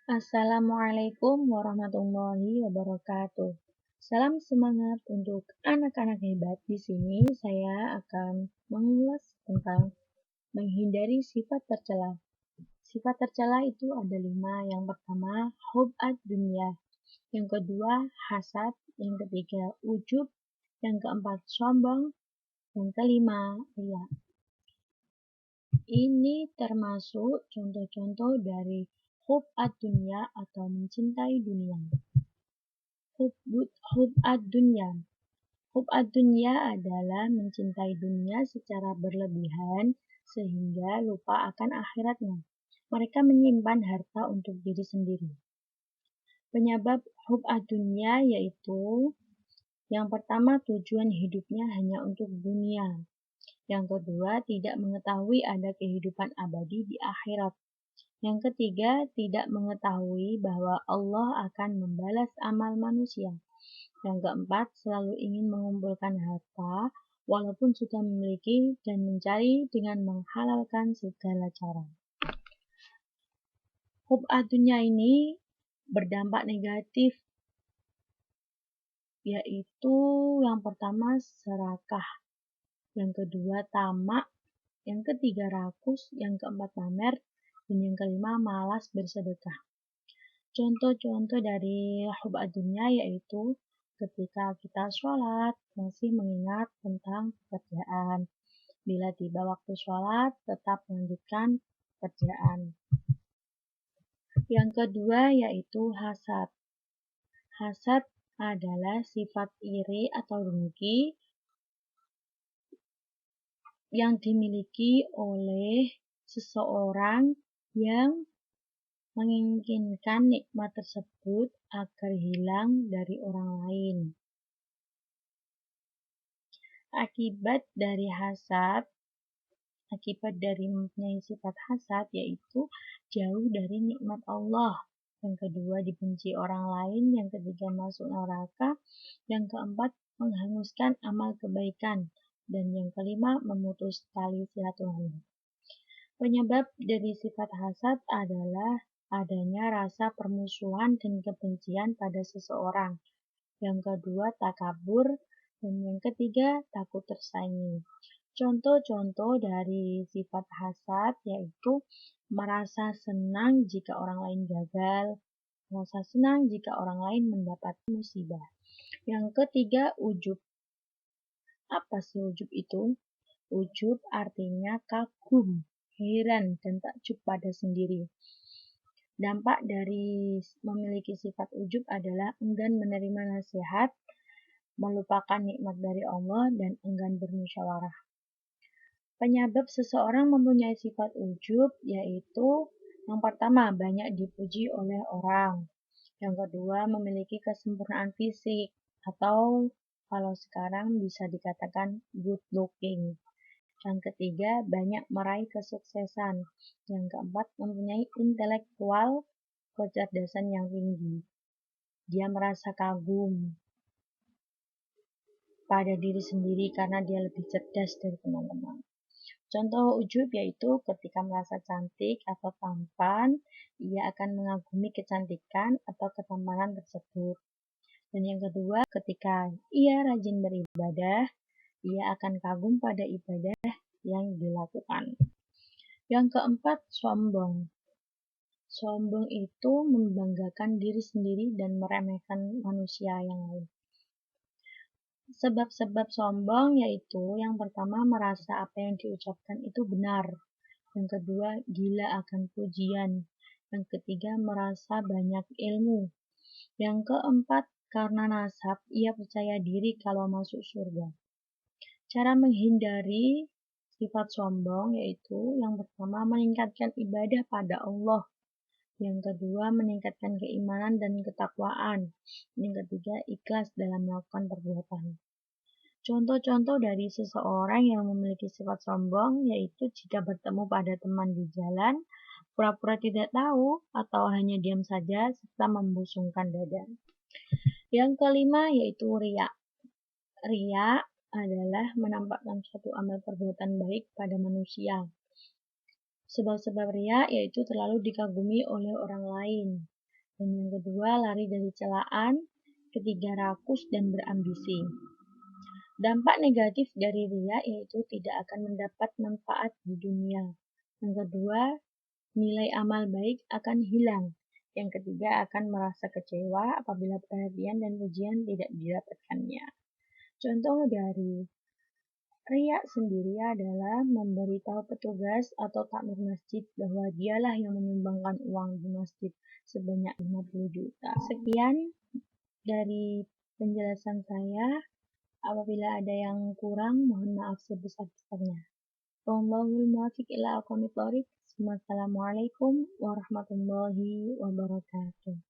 Assalamualaikum warahmatullahi wabarakatuh. Salam semangat untuk anak-anak hebat. Di sini saya akan mengulas tentang menghindari sifat tercela. Sifat tercela itu ada 5. Yang pertama, hub ad-dunya. Yang kedua, hasad. Yang ketiga, ujub. Yang keempat, sombong. Yang kelima, riya. Ini termasuk contoh-contoh dari hub ad-dunya atau mencintai dunia. Hub ad-dunya. Hub ad-dunya adalah mencintai dunia secara berlebihan sehingga lupa akan akhiratnya. Mereka menyimpan harta untuk diri sendiri. Penyebab hub ad-dunya yaitu yang pertama, tujuan hidupnya hanya untuk dunia. Yang kedua, tidak mengetahui ada kehidupan abadi di akhirat. Yang ketiga, tidak mengetahui bahwa Allah akan membalas amal manusia. Yang keempat, selalu ingin mengumpulkan harta walaupun sudah memiliki dan mencari dengan menghalalkan segala cara. Hub ad-dunya ini berdampak negatif, yaitu yang pertama serakah, yang kedua tamak, yang ketiga rakus, yang keempat pamer, dan yang kelima malas bersedekah. Contoh-contoh dari hub ad-dunya yaitu ketika kita sholat masih mengingat tentang pekerjaan. Bila tiba waktu sholat tetap melanjutkan pekerjaan. Yang kedua yaitu hasad. Hasad adalah sifat iri atau dengki yang dimiliki oleh seseorang yang menginginkan nikmat tersebut agar hilang dari orang lain. Akibat dari mempunyai sifat hasad yaitu jauh dari nikmat Allah. Yang kedua, dibenci orang lain. Yang ketiga, masuk neraka. Yang keempat, menghanguskan amal kebaikan. Dan yang kelima, memutus tali silaturahmi. Penyebab dari sifat hasad adalah adanya rasa permusuhan dan kebencian pada seseorang. Yang kedua, takabur. Dan yang ketiga, takut tersaingi. Contoh-contoh dari sifat hasad yaitu merasa senang jika orang lain gagal, merasa senang jika orang lain mendapat musibah. Yang ketiga, ujub. Apa sih ujub itu? Ujub artinya kagum, heran, dan takjub pada sendiri. Dampak dari memiliki sifat ujub adalah enggan menerima nasihat, melupakan nikmat dari Allah, dan enggan bermusyawarah. Penyebab seseorang mempunyai sifat ujub yaitu yang pertama, banyak dipuji oleh orang. Yang kedua, memiliki kesempurnaan fisik atau kalau sekarang bisa dikatakan good looking. Yang ketiga, banyak meraih kesuksesan. Yang keempat, mempunyai intelektual kecerdasan yang tinggi. Dia merasa kagum pada diri sendiri karena dia lebih cerdas dari teman-teman. Contoh ujub yaitu ketika merasa cantik atau tampan, ia akan mengagumi kecantikan atau ketampanan tersebut. Dan yang kedua, ketika ia rajin beribadah, ia akan kagum pada ibadah yang dilakukan. Yang keempat, sombong. Sombong itu membanggakan diri sendiri dan meremehkan manusia yang lain. Sebab-sebab sombong yaitu yang pertama, merasa apa yang diucapkan itu benar. Yang kedua, gila akan pujian. Yang ketiga, merasa banyak ilmu. Yang keempat, karena nasab, ia percaya diri kalau masuk surga. Cara menghindari sifat sombong yaitu yang pertama, meningkatkan ibadah pada Allah. Yang kedua, meningkatkan keimanan dan ketakwaan. Yang ketiga, ikhlas dalam melakukan perbuatan. Contoh-contoh dari seseorang yang memiliki sifat sombong yaitu jika bertemu pada teman di jalan, pura-pura tidak tahu atau hanya diam saja serta membusungkan dada. Yang kelima yaitu riya. Riya adalah menampakkan suatu amal perbuatan baik pada manusia. Sebab-sebab riya yaitu terlalu dikagumi oleh orang lain. Dan yang kedua, lari dari celaan. Ketiga, rakus dan berambisi. Dampak negatif dari riya yaitu tidak akan mendapat manfaat di dunia. Yang kedua, nilai amal baik akan hilang. Yang ketiga, akan merasa kecewa apabila perhatian dan pujian tidak didapatkannya. Contoh dari riya sendiri adalah memberitahu petugas atau takmir masjid bahwa dialah yang menyumbangkan uang di masjid sebanyak 50 juta. Sekian dari penjelasan saya. Apabila ada yang kurang, mohon maaf sebesar-besarnya. Wallahul muwaffiq ila aqwamit thoriq. Wassalamualaikum warahmatullahi wabarakatuh.